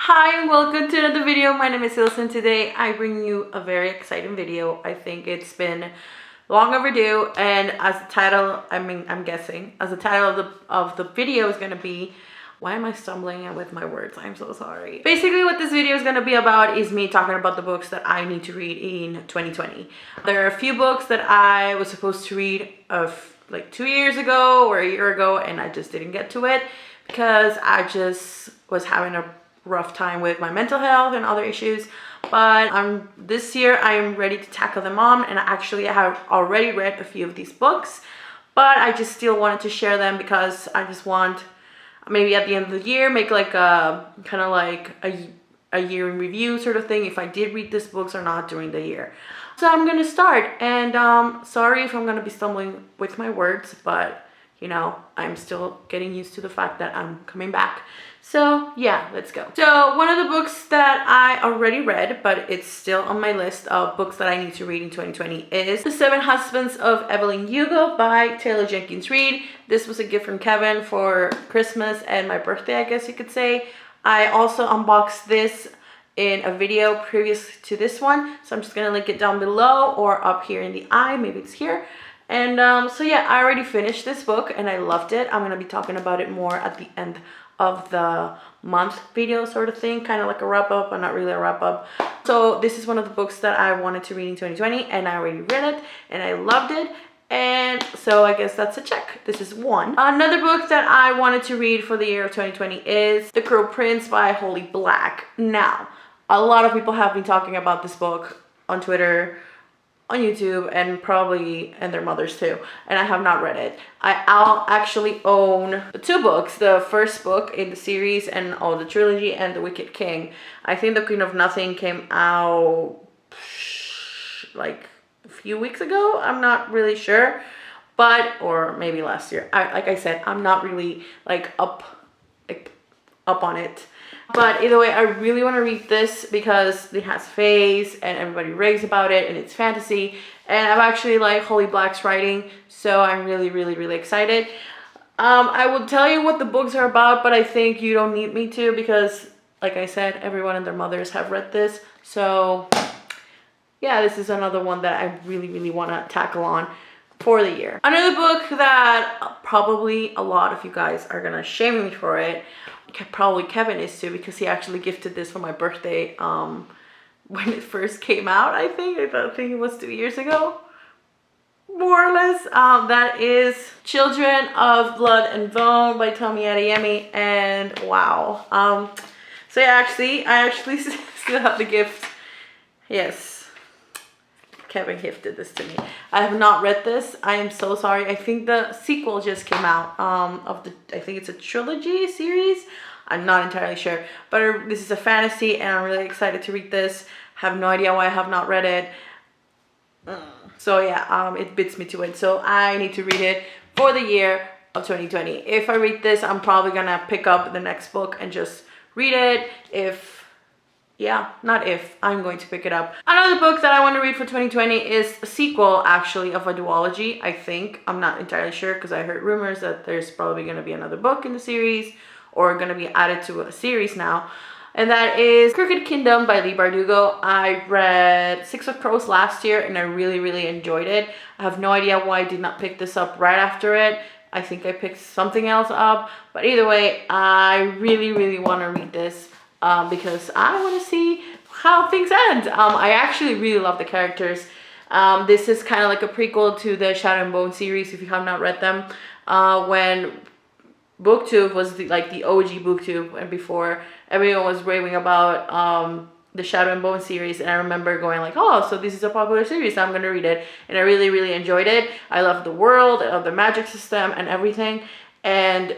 Hi and welcome to another video. My name is Ilse and today I bring you a very exciting video. I think it's been long overdue, and as the title, I'm guessing, as the title of the video is gonna be, why am I stumbling with my words? I'm so sorry. Basically what this video is gonna be about is me talking about the books that I need to read in 2020. There are a few books that I was supposed to read of like 2 years ago or a year ago, and I just didn't get to it because I just was having a rough time with my mental health and other issues. But this year I am ready to tackle them on, and actually I have already read a few of these books, but I just still wanted to share them because I just want maybe at the end of the year make like a kind of like a year in review sort of thing, if I did read these books or not during the year. So I'm gonna start, and sorry if I'm gonna be stumbling with my words, but you know, I'm still getting used to the fact that I'm coming back. So yeah, let's go. So one of the books that I already read, but it's still on my list of books that I need to read in 2020 is The Seven Husbands of Evelyn Hugo by Taylor Jenkins Reid. This was a gift from Kevin for Christmas and my birthday, I guess you could say. I also unboxed this in a video previous to this one, so I'm just gonna link it down below or up here in the eye, maybe it's here. And so yeah, I already finished this book and I loved it. I'm gonna be talking about it more at the end of the month video sort of thing, kind of like a wrap up, but not really a wrap up. So this is one of the books that I wanted to read in 2020, and I already read it and I loved it. And so I guess that's a check. This is one. Another book that I wanted to read for the year of 2020 is The Cruel Prince by Holly Black. Now, a lot of people have been talking about this book on Twitter, on YouTube, and probably and their mothers too, and I have not read it. I'll actually own the two books, the first book in the series and the trilogy, and The Wicked King. I think The Queen of Nothing came out like a few weeks ago, I'm not really sure, but or maybe last year. Like I said, I'm not really like up on it. But either way, I really want to read this because it has Fays and everybody raves about it, and it's fantasy, and I've actually like Holly Black's writing, so I'm really excited. I will tell you what the books are about, but I think you don't need me to because, like I said, everyone and their mothers have read this. So yeah, this is another one that I really want to tackle on for the year. Another book that probably a lot of you guys are gonna shame me for it, probably Kevin is too, because he actually gifted this for my birthday when it first came out. I think it was 2 years ago, more or less. That is Children of Blood and Bone by Tomi Adeyemi, and wow. So yeah, I actually still have the gift. Yes, Kevin gifted this to me. I have not read this. I am so sorry. I think the sequel just came out I think it's a trilogy series. I'm not entirely sure, but this is a fantasy and I'm really excited to read this. Have no idea why I have not read it. So yeah, it beats me to it. So I need to read it for the year of 2020. If I read this, I'm probably gonna pick up the next book and just read it. I'm going to pick it up. Another book that I want to read for 2020 is a sequel, actually, of a duology, I think. I'm not entirely sure because I heard rumors that there's probably going to be another book in the series or going to be added to a series now. And that is Crooked Kingdom by Leigh Bardugo. I read Six of Crows last year and I really enjoyed it. I have no idea why I did not pick this up right after it. I think I picked something else up. But either way, I really want to read this. Because I want to see how things end. I actually really love the characters. This is kind of like a prequel to the Shadow and Bone series, if you have not read them. When BookTube was the OG BookTube, and before everyone was raving about the Shadow and Bone series, and I remember going like, oh, so this is a popular series, I'm gonna read it, and I really enjoyed it. I love the world, I love the magic system and everything, and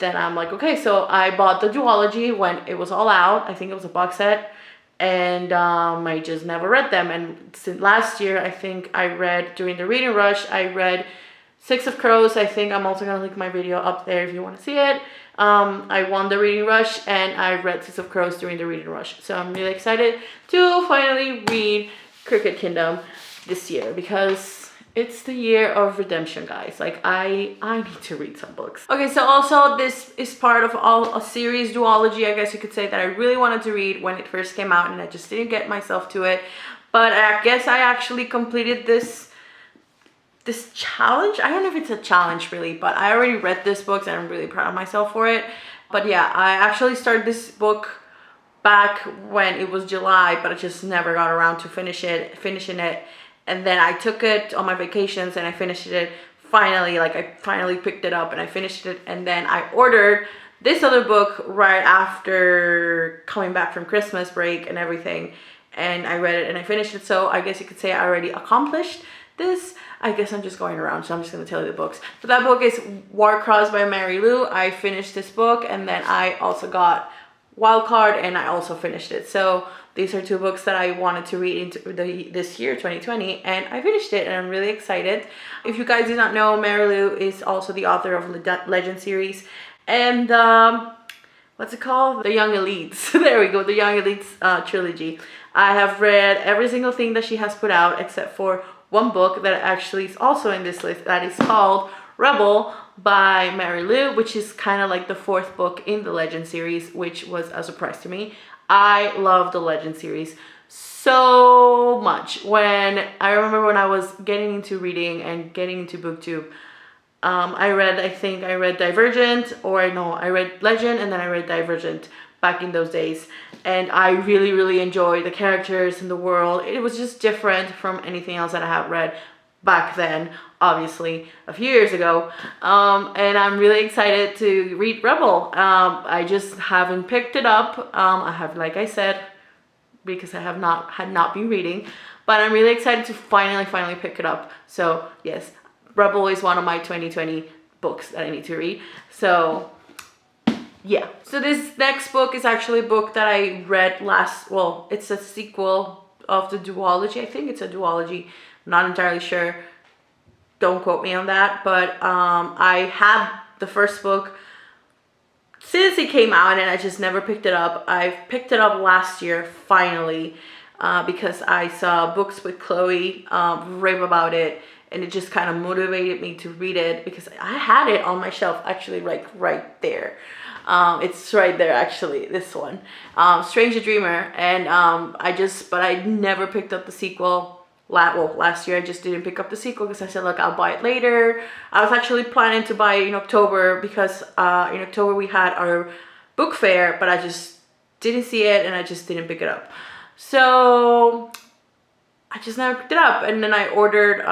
then I'm like, okay, so I bought the duology when it was all out. I think it was a box set, and I just never read them. And since last year, I think I read during the reading rush, I read Six of Crows. I think I'm also gonna link my video up there if you want to see it. I won the reading rush and I read Six of Crows during the reading rush, so I'm really excited to finally read Crooked Kingdom this year because It's the year of redemption, guys. Like I need to read some books. Okay, so also this is part of a series duology, I guess you could say, that I really wanted to read when it first came out, and I just didn't get myself to it. But I guess I actually completed this challenge. I don't know if it's a challenge really, but I already read this book and I'm really proud of myself for it. But yeah, I actually started this book back when it was July, but I just never got around to finishing it. And then I took it on my vacations and I finished it finally. Like I finally picked it up and I finished it. And then I ordered this other book right after coming back from Christmas break and everything. And I read it and I finished it. So I guess you could say I already accomplished this. I guess I'm just going around, so I'm just going to tell you the books. So that book is Warcross by Mary Lou. I finished this book, and then I also got Wildcard, and I also finished it. So these are two books that I wanted to read into this year, 2020, and I finished it, and I'm really excited. If you guys did not know, Mary Lou is also the author of Legend series, and what's it called? The Young Elites. There we go, the Young Elites trilogy. I have read every single thing that she has put out except for one book that actually is also in this list, that is called Rebel by Mary Lou, which is kind of like the fourth book in the Legend series, which was a surprise to me. I love the Legend series so much. I remember when I was getting into reading and getting into BookTube, I read Divergent, or no, I read Legend and then I read Divergent back in those days, and I really, really enjoyed the characters and the world. It was just different from anything else that I had read back then, obviously a few years ago, and I'm really excited to read Rebel. I just haven't picked it up. I have, like I said, because I had not been reading, but I'm really excited to finally pick it up. So yes, Rebel is one of my 2020 books that I need to read. So yeah, so this next book is actually a book that I read it's a sequel of the duology. I think it's a duology, I'm not entirely sure, don't quote me on that, but I had the first book since it came out and I just never picked it up. I've picked it up last year finally, because I saw Books with Chloe rave about it, and it just kind of motivated me to read it because I had it on my shelf actually, like right there. It's right there actually, this one, Strange the Dreamer, and but I never picked up the sequel. Last year I just didn't pick up the sequel because I said, look, I'll buy it later. I was actually planning to buy it in October because in October we had our book fair, but I just didn't see it and I just didn't pick it up. So I just never picked it up, and then I ordered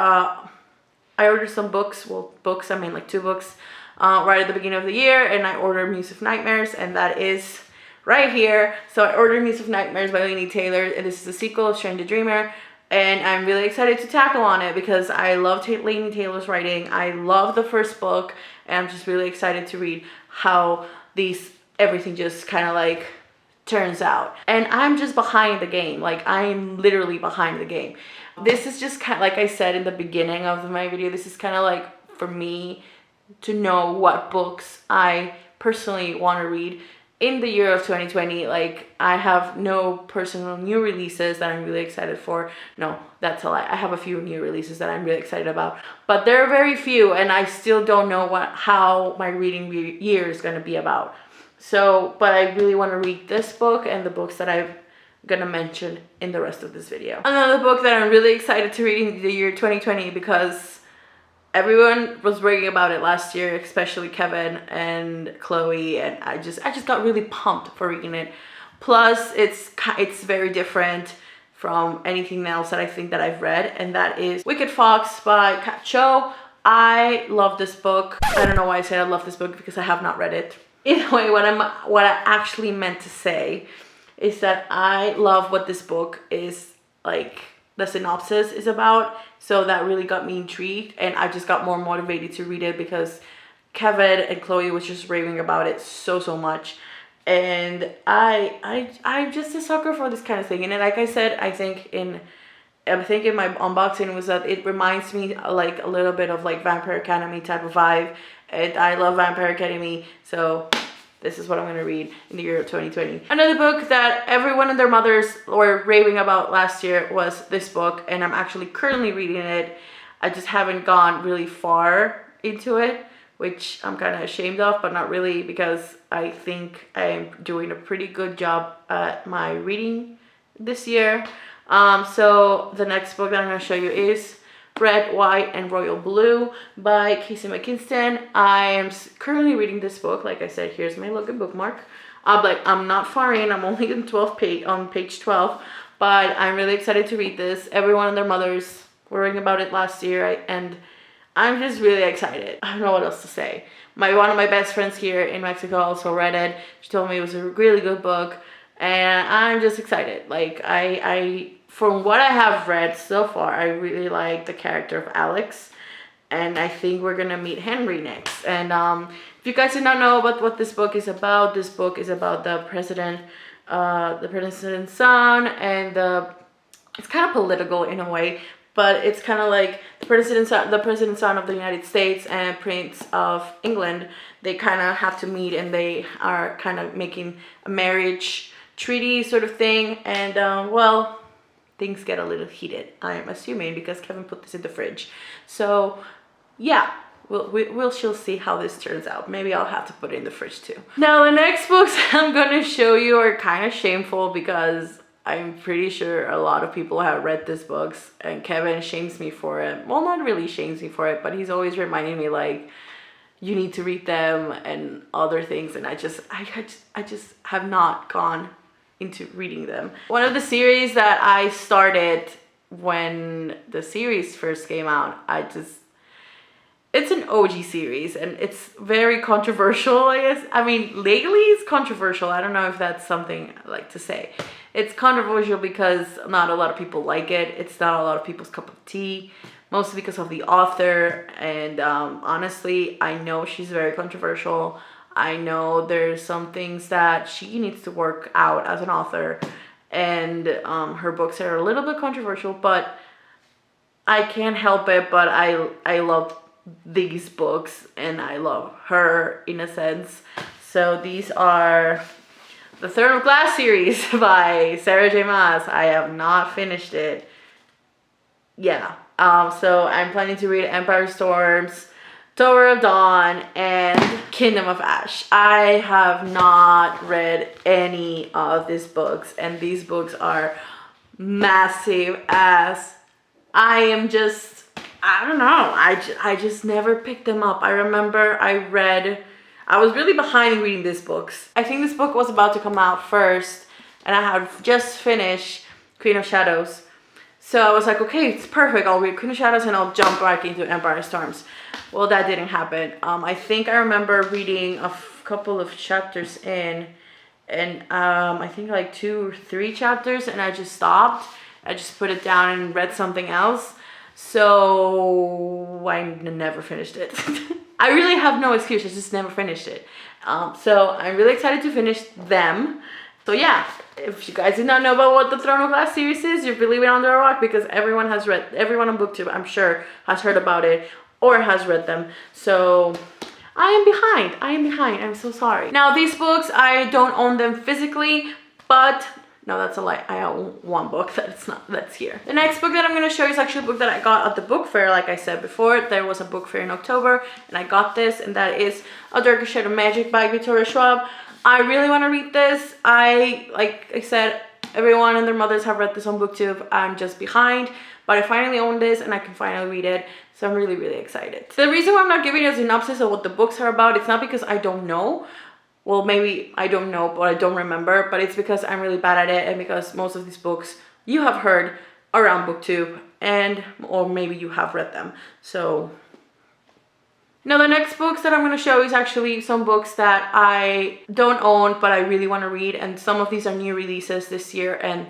some books. I mean like two books. Right at the beginning of the year, and I ordered Muse of Nightmares, and that is right here. So I ordered Muse of Nightmares by Laini Taylor, and this is the sequel of Strange the Dreamer, and I'm really excited to tackle on it because I love Laini Taylor's writing. I love the first book, and I'm just really excited to read how everything just kind of like turns out. And I'm just behind the game. Like I'm literally behind the game. This is just kind of, like I said in the beginning of my video, this is kind of like for me to know what books I personally want to read in the year of 2020. Like I have no personal new releases that I'm really excited for. No, that's a lie. I have a few new releases that I'm really excited about, but there are very few, and I still don't know how my reading year is going to be about. So, but I really want to read this book and the books that I'm gonna mention in the rest of this video. Another book that I'm really excited to read in the year 2020 because everyone was raving about it last year, especially Kevin and Chloe, and I just got really pumped for reading it. Plus, it's very different from anything else that I think that I've read, and that is Wicked Fox by Kat Cho. I love this book. I don't know why I say I love this book because I have not read it. Either way, what I actually meant to say is that I love what this book is like, the synopsis is about, so that really got me intrigued, and I just got more motivated to read it because Kevin and Chloe was just raving about it so much, and I'm just a sucker for this kind of thing. And then, like I said, I think in my unboxing was that it reminds me like a little bit of like Vampire Academy type of vibe, and I love Vampire Academy, so this is what I'm going to read in the year of 2020. Another book that everyone and their mothers were raving about last year was this book, and I'm actually currently reading it. I just haven't gone really far into it, which I'm kind of ashamed of, but not really, because I think I'm doing a pretty good job at my reading this year. So the next book that I'm going to show you is Red, White, and Royal Blue by Casey McKinston. I am currently reading this book. Like I said, here's my little bookmark. I'm not far in. I'm only on page 12, but I'm really excited to read this. Everyone and their mothers were reading about it last year, and I'm just really excited. I don't know what else to say. One of my best friends here in Mexico also read it. She told me it was a really good book, and I'm just excited. Like, I from what I have read so far, I really like the character of Alex, and I think we're gonna meet Henry next. And if you guys did not know about what this book is about the president's son, and it's kind of political in a way, but it's kind of like the president's son of the United States and Prince of England. They kind of have to meet, and they are kind of making a marriage treaty sort of thing. And well, things get a little heated, I'm assuming, because Kevin put this in the fridge. So yeah, we'll she'll see how this turns out. Maybe I'll have to put it in the fridge too. Now the next books I'm gonna show you are kind of shameful, because I'm pretty sure a lot of people have read these books, and Kevin shames me for it. Well, not really shames me for it, but he's always reminding me, like, you need to read them and other things, and I just have not gone into reading them. One of the series that I started when the series first came out, it's an OG series, and it's very controversial, I guess. I mean, lately it's controversial. I don't know if that's something I like to say. It's controversial because not a lot of people like it. It's not a lot of people's cup of tea, mostly because of the author. And honestly, I know she's very controversial. I know there's some things that she needs to work out as an author, and her books are a little bit controversial, but I can't help it. But I love these books, and I love her in a sense. So these are the Throne of Glass series by Sarah J. Maas. I have not finished it. Yeah. So I'm planning to read Empire Storms, Tower of Dawn, and Kingdom of Ash. I have not read any of these books, and these books are massive as I don't know. I just never picked them up. I remember I was really behind in reading these books. I think this book was about to come out first, and I had just finished Queen of Shadows. So I was like, okay, it's perfect. I'll read Queen of Shadows and I'll jump back into Empire Storms. Well, that didn't happen. I think I remember reading a couple of chapters in, and I think like 2 or 3 chapters, and I just stopped. I just put it down and read something else. So I never finished it. I really have no excuse. I just never finished it. So I'm really excited to finish them. So yeah, if you guys did not know about what the Throne of Glass series is, you're believing under a rock, because everyone on BookTube, I'm sure, has heard about it or has read them. So I am behind. I'm so sorry. Now these books, I don't own them physically, but no, that's a lie. I own one book that's here. The next book that I'm going to show you is actually a book that I got at the book fair. Like I said before, there was a book fair in October, and I got this, and that is A Darker Shade of Magic by Victoria Schwab. I really want to read this. Like I said, everyone and their mothers have read this on BookTube. I'm just behind, but I finally own this, and I can finally read it. So I'm really, really excited. So the reason why I'm not giving you a synopsis of what the books are about, it's not because I don't know. Well, maybe I don't know, but I don't remember. But it's because I'm really bad at it, and because most of these books you have heard around BookTube, or maybe you have read them. So now the next books that I'm going to show is actually some books that I don't own, but I really want to read. And some of these are new releases this year, and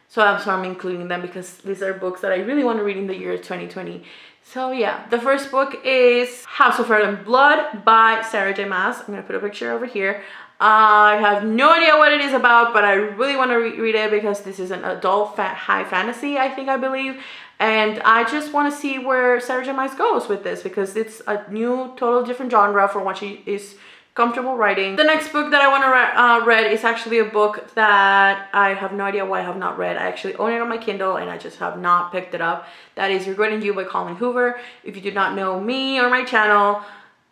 so I'm including them because these are books that I really want to read in the year 2020. So yeah, the first book is House of Fire and Blood by Sarah J. Maas. I'm going to put a picture over here. I have no idea what it is about, but I really want to read it because this is an adult high fantasy, I believe. And I just want to see where Sarah J. Maas goes with this, because it's a new, total different genre from what she is comfortable writing. The next book that I want to read is actually a book that I have no idea why I have not read. I actually own it on my Kindle and I just have not picked it up. That is Regretting You by Colleen Hoover. If you do not know me or my channel,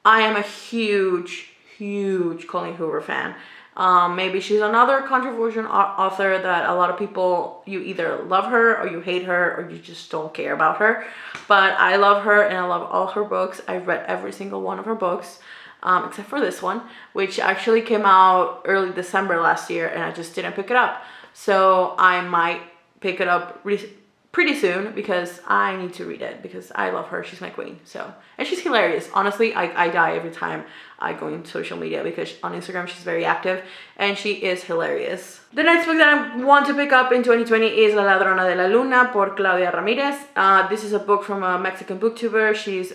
I am a huge Colleen Hoover fan. Maybe she's another controversial author that a lot of people, you either love her or you hate her or you just don't care about her. But I love her and I love all her books. I've read every single one of her books, except for this one, which actually came out early December last year and I just didn't pick it up. So I might pick it up pretty soon because I need to read it because I love her. She's my queen. So, and she's hilarious. Honestly, I die every time I go into social media because on Instagram she's very active and she is hilarious. The next book that I want to pick up in 2020 is La Ladrona de la Luna por Claudia Ramirez. This is a book from a Mexican booktuber. She's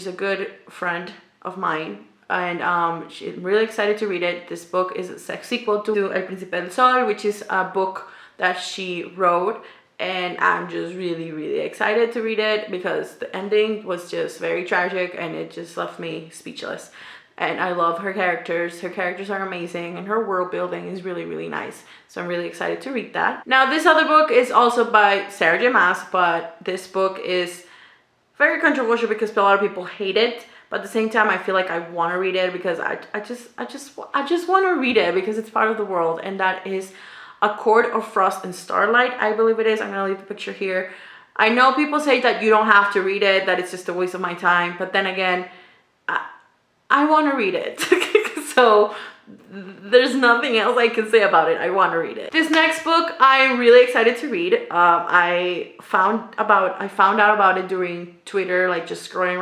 a good friend of mine and I'm really excited to read it. This book is a sequel to El Príncipe del Sol, which is a book that she wrote. And I'm just really excited to read it because the ending was just very tragic and it just left me speechless. And I love her characters. Her characters are amazing and her world building is really nice. So I'm really excited to read that. Now this other book is also by Sarah J Maas, but this book is very controversial because a lot of people hate it. But at the same time, I feel like I want to read it because I just want to read it because it's part of the world, and that is A Court of Frost and Starlight, I believe it is. I'm gonna leave the picture here. I know people say that you don't have to read it, that it's just a waste of my time, but then again, I want to read it. So there's nothing else I can say about it. I want to read it. This next book I'm really excited to read. I found out about it during Twitter, like just scrolling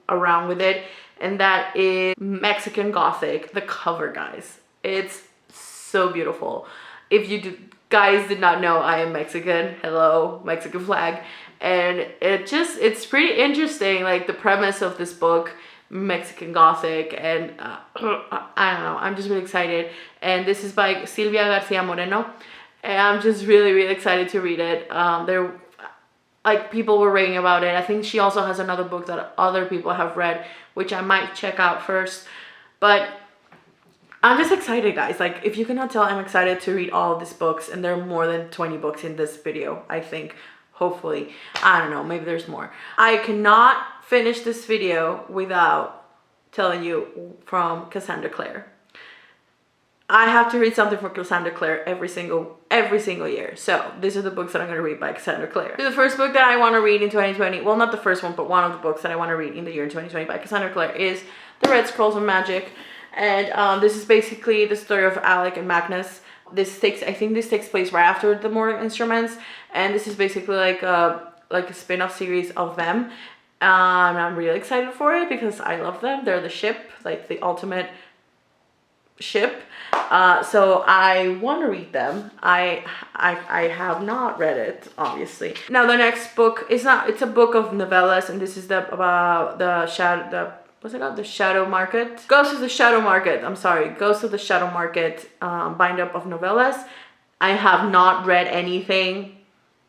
around with it, and that is Mexican Gothic. The cover, guys, it's so beautiful. If you guys did not know, I am Mexican. Hello, Mexican flag. And it's pretty interesting, like the premise of this book, Mexican Gothic, and I don't know, I'm just really excited. And this is by Silvia Garcia Moreno, and I'm just really excited to read it. Like people were raving about it. I think she also has another book that other people have read, which I might check out first. But I'm just excited, guys. Like, if you cannot tell, I'm excited to read all of these books, and there are more than 20 books in this video, I think. Hopefully. I don't know, maybe there's more. I cannot finish this video without telling you from Cassandra Clare. I have to read something from Cassandra Clare every single year. So these are the books that I'm going to read by Cassandra Clare. So the first book that I want to read in 2020, well, not the first one, but one of the books that I want to read in the year 2020 by Cassandra Clare is The Red Scrolls of Magic. And this is basically the story of Alec and Magnus. I think this takes place right after the Mortal Instruments, and this is basically like a spin-off series of them. And I'm really excited for it because I love them. They're the ship, like the ultimate ship. So I want to read them. I have not read it, obviously. Now the next book it's a book of novellas, and this is what's it called? The Shadow Market. Ghost of the Shadow Market. I'm sorry. Ghost of the Shadow Market bind up of novellas. I have not read anything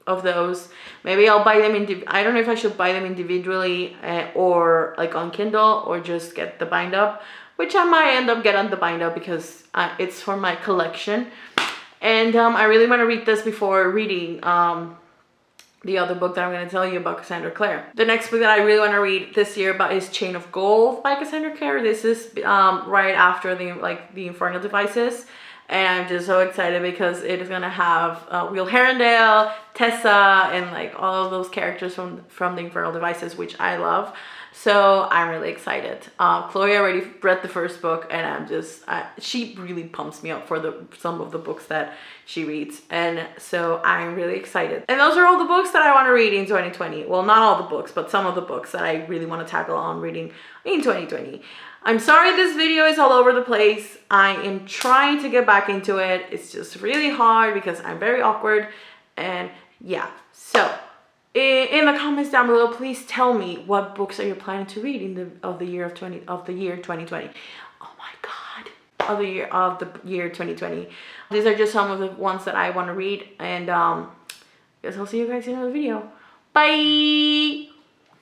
of those. Maybe I'll buy them I don't know if I should buy them individually or like on Kindle or just get the bind up, which I might end up getting the bind up because it's for my collection. And I really want to read this before reading the other book that I'm going to tell you about Cassandra Clare. The next book that I really want to read this year is Chain of Gold by Cassandra Clare. This is right after the Infernal Devices. And I'm just so excited because it is going to have Will Herondale, Tessa, and like all of those characters from the Infernal Devices, which I love. So I'm really excited. Chloe already read the first book, and she really pumps me up for some of the books that she reads, and so I'm really excited. And those are all the books that I want to read in 2020. Well, not all the books, but some of the books that I really want to tackle on reading in 2020. I'm sorry this video is all over the place. I am trying to get back into it. It's just really hard because I'm very awkward, and yeah. So in the comments down below, please tell me what books are you planning to read of the year 2020. Oh my god, of the year 2020. These are just some of the ones that I want to read, and guess I'll see you guys in another video. Bye.